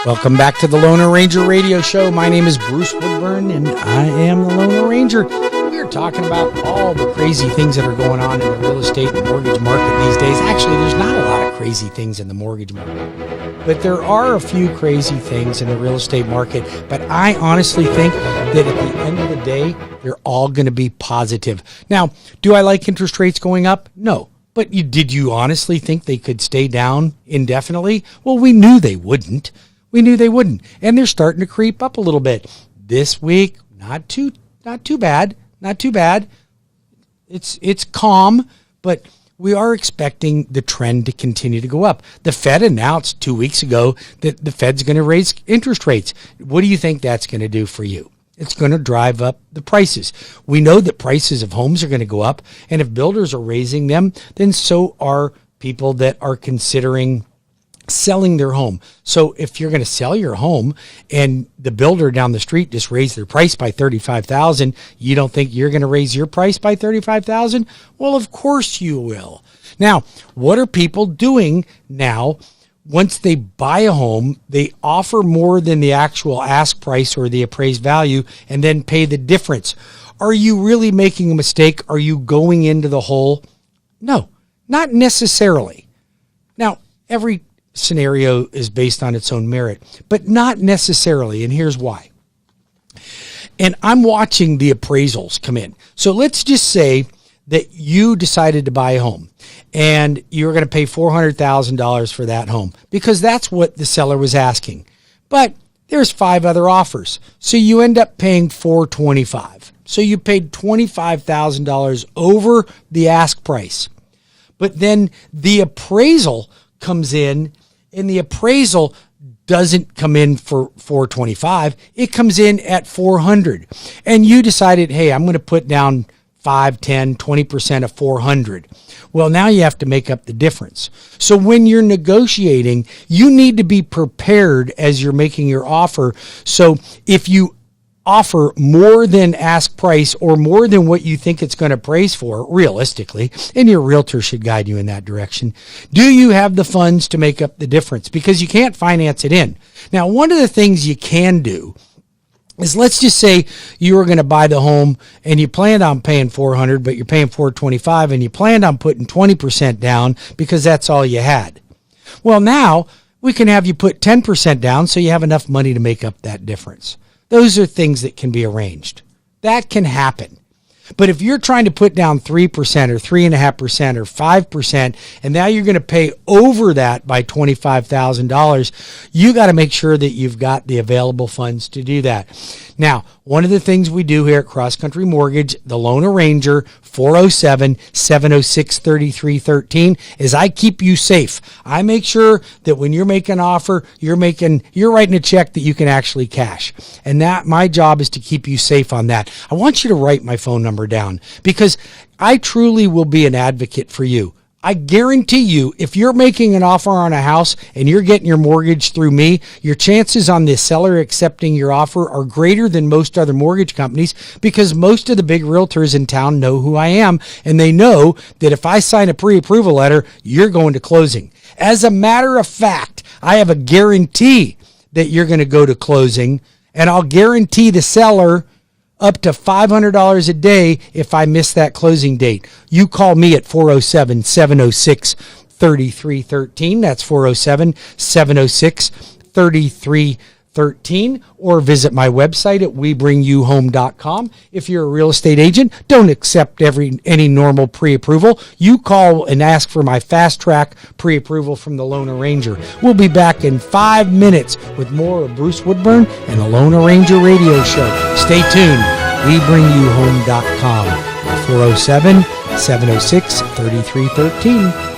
Welcome back to the Loner Ranger Radio Show. My name is Bruce Woodburn, and I am the Loner Ranger. We are talking about all the crazy things that are going on in the real estate and mortgage market these days. Actually, there's not a lot of crazy things in the mortgage market, but there are a few crazy things in the real estate market. But I honestly think that at the end of the day, they're all going to be positive. Now, do I like interest rates going up? No. But did you honestly think they could stay down indefinitely? Well, we knew they wouldn't. And they're starting to creep up a little bit. This week, not too bad. It's calm, but we are expecting the trend to continue to go up. The Fed announced 2 weeks ago that the Fed's going to raise interest rates. What do you think that's going to do for you? It's going to drive up the prices. We know that prices of homes are going to go up, and if builders are raising them, then so are people that are considering selling their home. So if you're going to sell your home and the builder down the street just raised their price by $35,000, you don't think you're going to raise your price by $35,000? Well, of course you will. Now, what are people doing now? Once they buy a home, they offer more than the actual ask price or the appraised value and then pay the difference. Are you really making a mistake? Are you going into the hole? No, not necessarily. Now, every scenario is based on its own merit, but not necessarily, and here's why. And I'm watching the appraisals come in. So let's just say that you decided to buy a home and you're going to pay $400,000 for that home because that's what the seller was asking. But there's 5 other offers. So you end up paying $425,000. So you paid $25,000 over the ask price. But then the appraisal comes in, and the appraisal doesn't come in for $425,000. It comes in at $400,000. And you decided, hey, I'm going to put down 5, 10, 20% of $400,000. Well, now you have to make up the difference. So when you're negotiating, you need to be prepared as you're making your offer. So if you offer more than ask price or more than what you think it's going to appraise for, realistically, and your realtor should guide you in that direction, do you have the funds to make up the difference? Because you can't finance it in. Now, one of the things you can do is, let's just say you were going to buy the home and you planned on paying $400,000, but you're paying $425,000, and you planned on putting 20% down because that's all you had. Well, now we can have you put 10% down so you have enough money to make up that difference. Those are things that can be arranged. That can happen. But if you're trying to put down 3% or 3.5% or 5%, and now you're going to pay over that by $25,000, you got to make sure that you've got the available funds to do that. Now, one of the things we do here at Cross Country Mortgage, the Loner Ranger, 407-706-3313, is I keep you safe. I make sure that when you're making an offer, you're writing a check that you can actually cash. And that my job is to keep you safe on that. I want you to write my phone number down because I truly will be an advocate for you. I guarantee you, if you're making an offer on a house and you're getting your mortgage through me, your chances on the seller accepting your offer are greater than most other mortgage companies because most of the big realtors in town know who I am, and they know that if I sign a pre-approval letter, you're going to closing. As a matter of fact, I have a guarantee that you're going to go to closing, and I'll guarantee the seller up to $500 a day if I miss that closing date. You call me at 407-706-3313. That's 407-706-3313. Or visit my website at WeBringYouHome.com. If you're a real estate agent, don't accept any normal pre-approval. You call and ask for my fast track pre-approval from the Loner Ranger. We'll be back in 5 minutes with more of Bruce Woodburn and the Loner Ranger Radio Show. Stay tuned. WeBringYouHome.com. 407-706-3313.